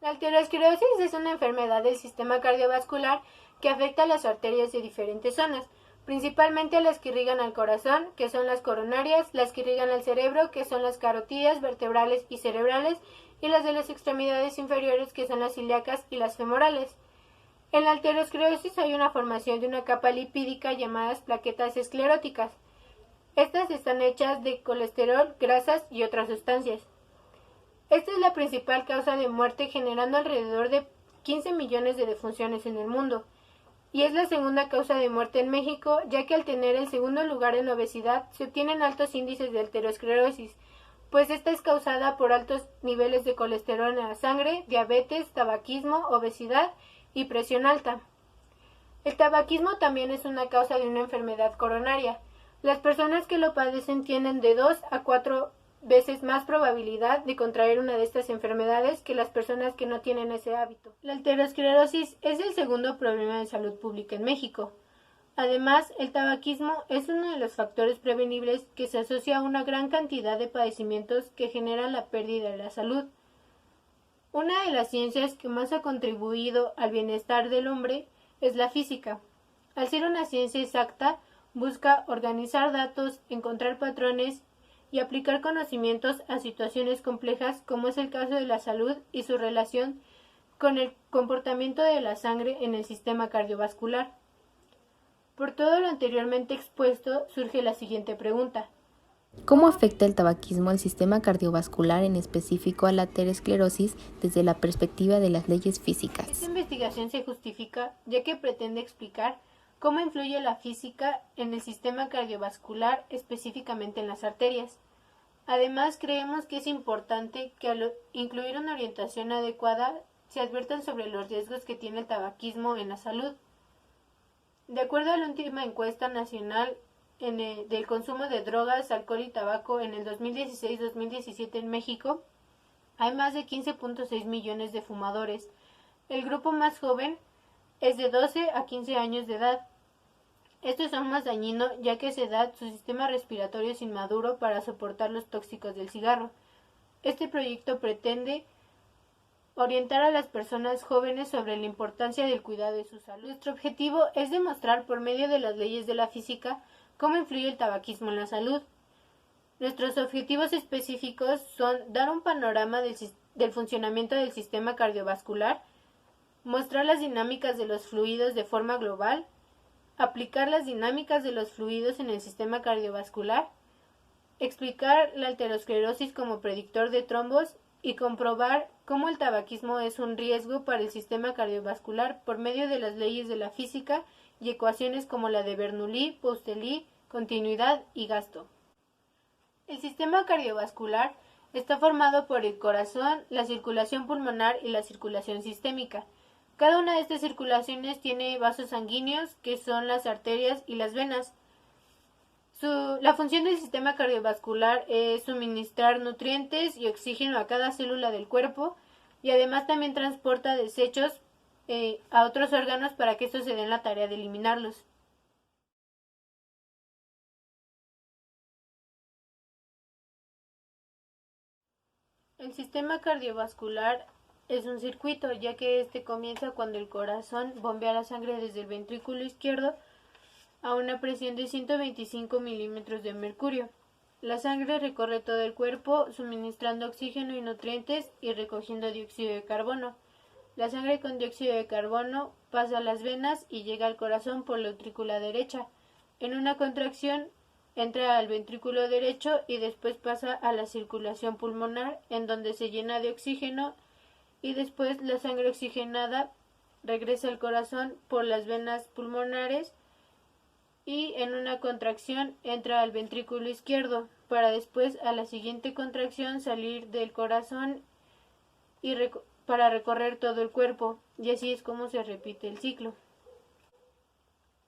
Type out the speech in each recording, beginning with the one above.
La arteriosclerosis es una enfermedad del sistema cardiovascular que afecta a las arterias de diferentes zonas, principalmente a las que irrigan al corazón, que son las coronarias, las que irrigan al cerebro, que son las carotidas, vertebrales y cerebrales, y las de las extremidades inferiores, que son las ilíacas y las femorales. En la arteriosclerosis hay una formación de una capa lipídica llamadas plaquetas escleróticas. Estas están hechas de colesterol, grasas y otras sustancias. Esta es la principal causa de muerte, generando alrededor de 15 millones de defunciones en el mundo, y es la segunda causa de muerte en México, ya que al tener el segundo lugar en obesidad se obtienen altos índices de arteriosclerosis, pues esta es causada por altos niveles de colesterol en la sangre, diabetes, tabaquismo, obesidad y presión alta. El tabaquismo también es una causa de una enfermedad coronaria. Las personas que lo padecen tienen de 2 a 4 veces más probabilidad de contraer una de estas enfermedades que las personas que no tienen ese hábito. La arteriosclerosis es el segundo problema de salud pública en México. Además, el tabaquismo es uno de los factores prevenibles que se asocia a una gran cantidad de padecimientos que generan la pérdida de la salud. Una de las ciencias que más ha contribuido al bienestar del hombre es la física. Al ser una ciencia exacta, busca organizar datos, encontrar patrones y aplicar conocimientos a situaciones complejas, como es el caso de la salud y su relación con el comportamiento de la sangre en el sistema cardiovascular. Por todo lo anteriormente expuesto, surge la siguiente pregunta. ¿Cómo afecta el tabaquismo al sistema cardiovascular, en específico a la arteriosclerosis, desde la perspectiva de las leyes físicas? Esta investigación se justifica ya que pretende explicar cómo influye la física en el sistema cardiovascular, específicamente en las arterias. Además, creemos que es importante que al incluir una orientación adecuada se adviertan sobre los riesgos que tiene el tabaquismo en la salud. De acuerdo a la última encuesta nacional del consumo de drogas, alcohol y tabaco en el 2016-2017 en México, hay más de 15.6 millones de fumadores. El grupo más joven es de 12 a 15 años de edad. Estos son más dañinos ya que a esa edad su sistema respiratorio es inmaduro para soportar los tóxicos del cigarro. Este proyecto pretende orientar a las personas jóvenes sobre la importancia del cuidado de su salud. Nuestro objetivo es demostrar por medio de las leyes de la física cómo influye el tabaquismo en la salud. Nuestros objetivos específicos son dar un panorama del funcionamiento del sistema cardiovascular, mostrar las dinámicas de los fluidos de forma global, aplicar las dinámicas de los fluidos en el sistema cardiovascular, explicar la arteriosclerosis como predictor de trombos y comprobar cómo el tabaquismo es un riesgo para el sistema cardiovascular por medio de las leyes de la física y ecuaciones como la de Bernoulli, Poustelli, continuidad y gasto. El sistema cardiovascular está formado por el corazón, la circulación pulmonar y la circulación sistémica. Cada una de estas circulaciones tiene vasos sanguíneos, que son las arterias y las venas. La función del sistema cardiovascular es suministrar nutrientes y oxígeno a cada célula del cuerpo, y además también transporta desechos a otros órganos para que estos se den la tarea de eliminarlos. El sistema cardiovascular es un circuito, ya que este comienza cuando el corazón bombea la sangre desde el ventrículo izquierdo a una presión de 125 milímetros de mercurio. La sangre recorre todo el cuerpo, suministrando oxígeno y nutrientes y recogiendo dióxido de carbono. La sangre con dióxido de carbono pasa a las venas y llega al corazón por la aurícula derecha. En una contracción entra al ventrículo derecho y después pasa a la circulación pulmonar, en donde se llena de oxígeno, y después la sangre oxigenada regresa al corazón por las venas pulmonares y en una contracción entra al ventrículo izquierdo, para después a la siguiente contracción salir del corazón y para recorrer todo el cuerpo, y así es como se repite el ciclo.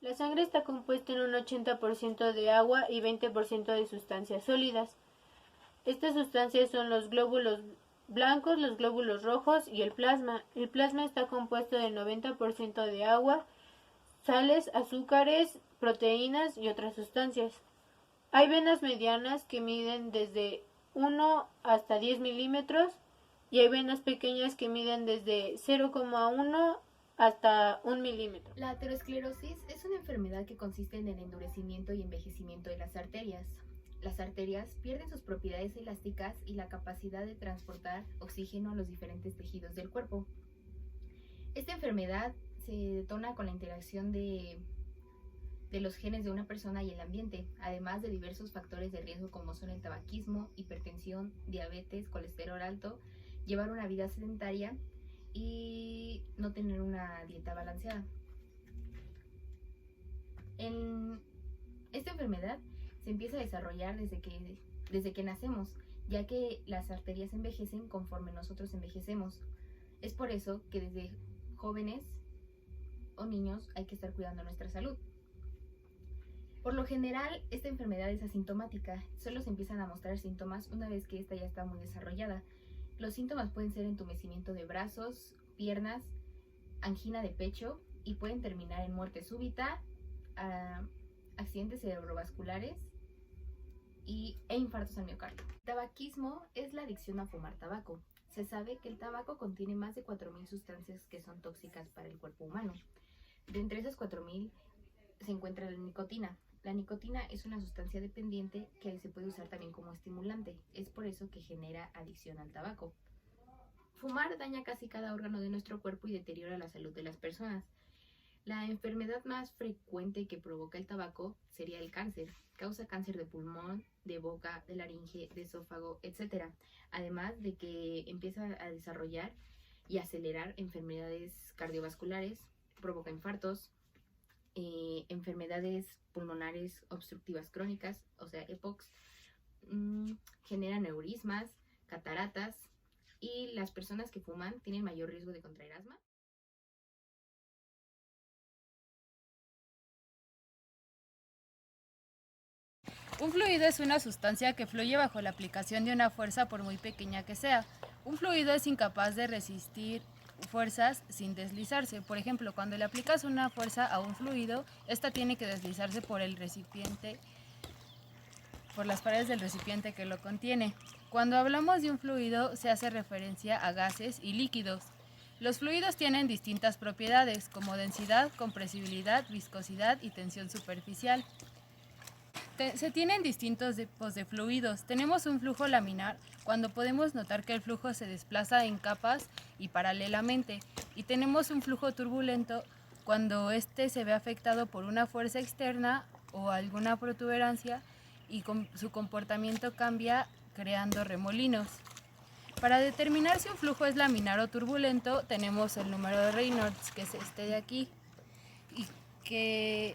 La sangre está compuesta en un 80% de agua y 20% de sustancias sólidas. Estas sustancias son los glóbulos blancos, los glóbulos rojos y el plasma. El plasma está compuesto del 90% de agua, sales, azúcares, proteínas y otras sustancias. Hay venas medianas que miden desde 1 hasta 10 milímetros y hay venas pequeñas que miden desde 0,1 hasta 1 milímetro. La aterosclerosis es una enfermedad que consiste en el endurecimiento y envejecimiento de las arterias. Las arterias pierden sus propiedades elásticas y la capacidad de transportar oxígeno a los diferentes tejidos del cuerpo. Esta enfermedad se detona con la interacción de los genes de una persona y el ambiente, además de diversos factores de riesgo como son el tabaquismo, hipertensión, diabetes, colesterol alto, llevar una vida sedentaria y no tener una dieta balanceada. Esta enfermedad se empieza a desarrollar desde que nacemos, ya que las arterias envejecen conforme nosotros envejecemos. Es por eso que desde jóvenes o niños hay que estar cuidando nuestra salud. Por lo general, esta enfermedad es asintomática, solo se empiezan a mostrar síntomas una vez que esta ya está muy desarrollada. Los síntomas pueden ser entumecimiento de brazos, piernas, angina de pecho y pueden terminar en muerte súbita, accidentes cerebrovasculares e infartos al miocardio. Tabaquismo es la adicción a fumar tabaco. Se sabe que el tabaco contiene más de 4.000 sustancias que son tóxicas para el cuerpo humano. De entre esas 4.000 se encuentra la nicotina. La nicotina es una sustancia dependiente que se puede usar también como estimulante. Es por eso que genera adicción al tabaco. Fumar daña casi cada órgano de nuestro cuerpo y deteriora la salud de las personas. La enfermedad más frecuente que provoca el tabaco sería el cáncer. Causa cáncer de pulmón, de boca, de laringe, de esófago, etc. Además de que empieza a desarrollar y acelerar enfermedades cardiovasculares, provoca infartos, enfermedades pulmonares obstructivas crónicas, o sea, EPOCs, genera neurismas, cataratas, y las personas que fuman tienen mayor riesgo de contraer asma. Un fluido es una sustancia que fluye bajo la aplicación de una fuerza por muy pequeña que sea. Un fluido es incapaz de resistir fuerzas sin deslizarse. Por ejemplo, cuando le aplicas una fuerza a un fluido, esta tiene que deslizarse por el recipiente, por las paredes del recipiente que lo contiene. Cuando hablamos de un fluido, se hace referencia a gases y líquidos. Los fluidos tienen distintas propiedades, como densidad, compresibilidad, viscosidad y tensión superficial. Se tienen distintos tipos de fluidos. Tenemos un flujo laminar, cuando podemos notar que el flujo se desplaza en capas y paralelamente. Y tenemos un flujo turbulento, cuando este se ve afectado por una fuerza externa o alguna protuberancia y su comportamiento cambia creando remolinos. Para determinar si un flujo es laminar o turbulento, tenemos el número de Reynolds, que es este de aquí, y que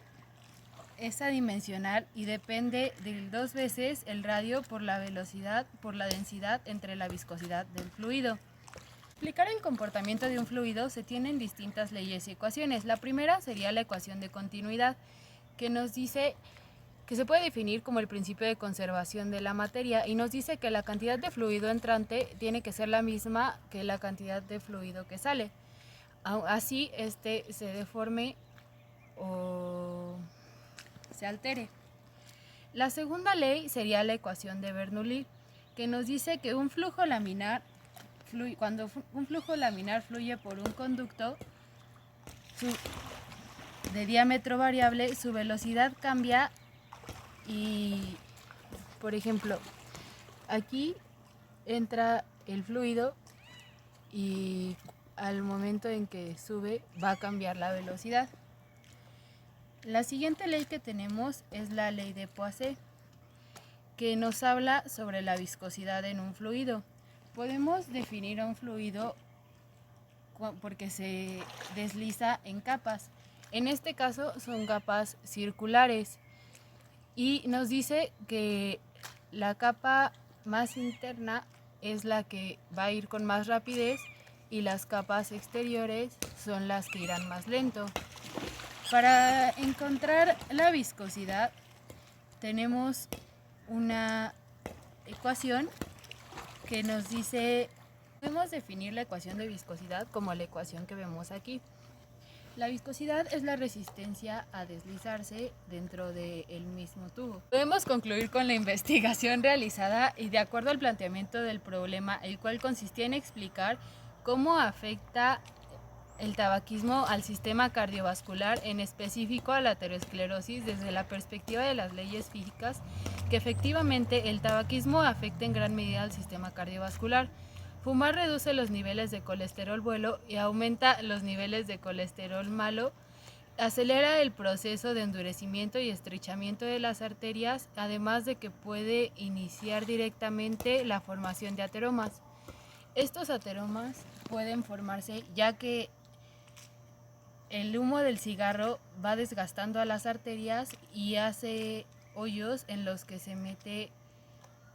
es adimensional y depende de 2 veces el radio por la velocidad por la densidad entre la viscosidad del fluido. Para explicar el comportamiento de un fluido se tienen distintas leyes y ecuaciones. La primera sería la ecuación de continuidad, que nos dice que se puede definir como el principio de conservación de la materia y nos dice que la cantidad de fluido entrante tiene que ser la misma que la cantidad de fluido que sale. Así se deforme o se altere. La segunda ley sería la ecuación de Bernoulli, que nos dice que cuando un flujo laminar fluye por un conducto de diámetro variable, su velocidad cambia y, por ejemplo, aquí entra el fluido y al momento en que sube va a cambiar la velocidad. La siguiente ley que tenemos es la ley de Poiseuille, que nos habla sobre la viscosidad en un fluido. Podemos definir a un fluido porque se desliza en capas. En este caso son capas circulares y nos dice que la capa más interna es la que va a ir con más rapidez y las capas exteriores son las que irán más lento. Para encontrar la viscosidad tenemos una ecuación que nos dice, podemos definir la ecuación de viscosidad como la ecuación que vemos aquí. La viscosidad es la resistencia a deslizarse dentro del mismo tubo. Podemos concluir con la investigación realizada y de acuerdo al planteamiento del problema, el cual consistía en explicar cómo afecta el tabaquismo al sistema cardiovascular, en específico a la aterosclerosis, desde la perspectiva de las leyes físicas, que efectivamente el tabaquismo afecta en gran medida al sistema cardiovascular. Fumar reduce los niveles de colesterol bueno y aumenta los niveles de colesterol malo, acelera el proceso de endurecimiento y estrechamiento de las arterias, además de que puede iniciar directamente la formación de ateromas. Estos ateromas pueden formarse ya que el humo del cigarro va desgastando a las arterias y hace hoyos en los que se mete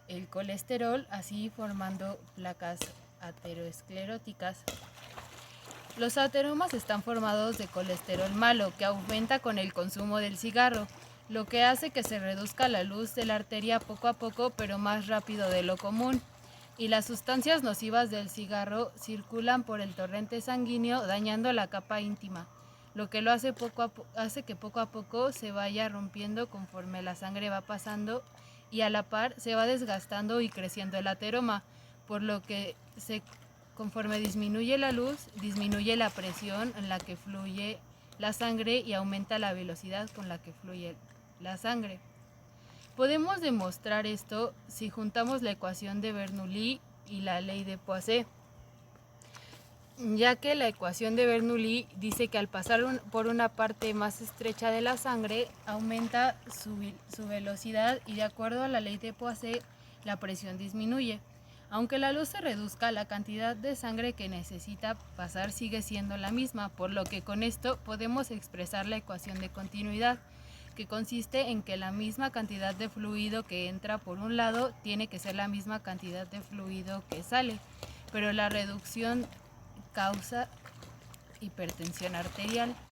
el colesterol, así formando placas ateroscleróticas. Los ateromas están formados de colesterol malo, que aumenta con el consumo del cigarro, lo que hace que se reduzca la luz de la arteria poco a poco, pero más rápido de lo común. Y las sustancias nocivas del cigarro circulan por el torrente sanguíneo, dañando la capa íntima, lo que lo hace que poco a poco se vaya rompiendo conforme la sangre va pasando, y a la par se va desgastando y creciendo el ateroma, por lo que conforme disminuye la luz, disminuye la presión en la que fluye la sangre y aumenta la velocidad con la que fluye la sangre. Podemos demostrar esto si juntamos la ecuación de Bernoulli y la ley de Poiseuille, ya que la ecuación de Bernoulli dice que al pasar por una parte más estrecha de la sangre aumenta su velocidad, y de acuerdo a la ley de Poiseuille la presión disminuye. Aunque la luz se reduzca, la cantidad de sangre que necesita pasar sigue siendo la misma, por lo que con esto podemos expresar la ecuación de continuidad, que consiste en que la misma cantidad de fluido que entra por un lado tiene que ser la misma cantidad de fluido que sale, pero la reducción causa hipertensión arterial.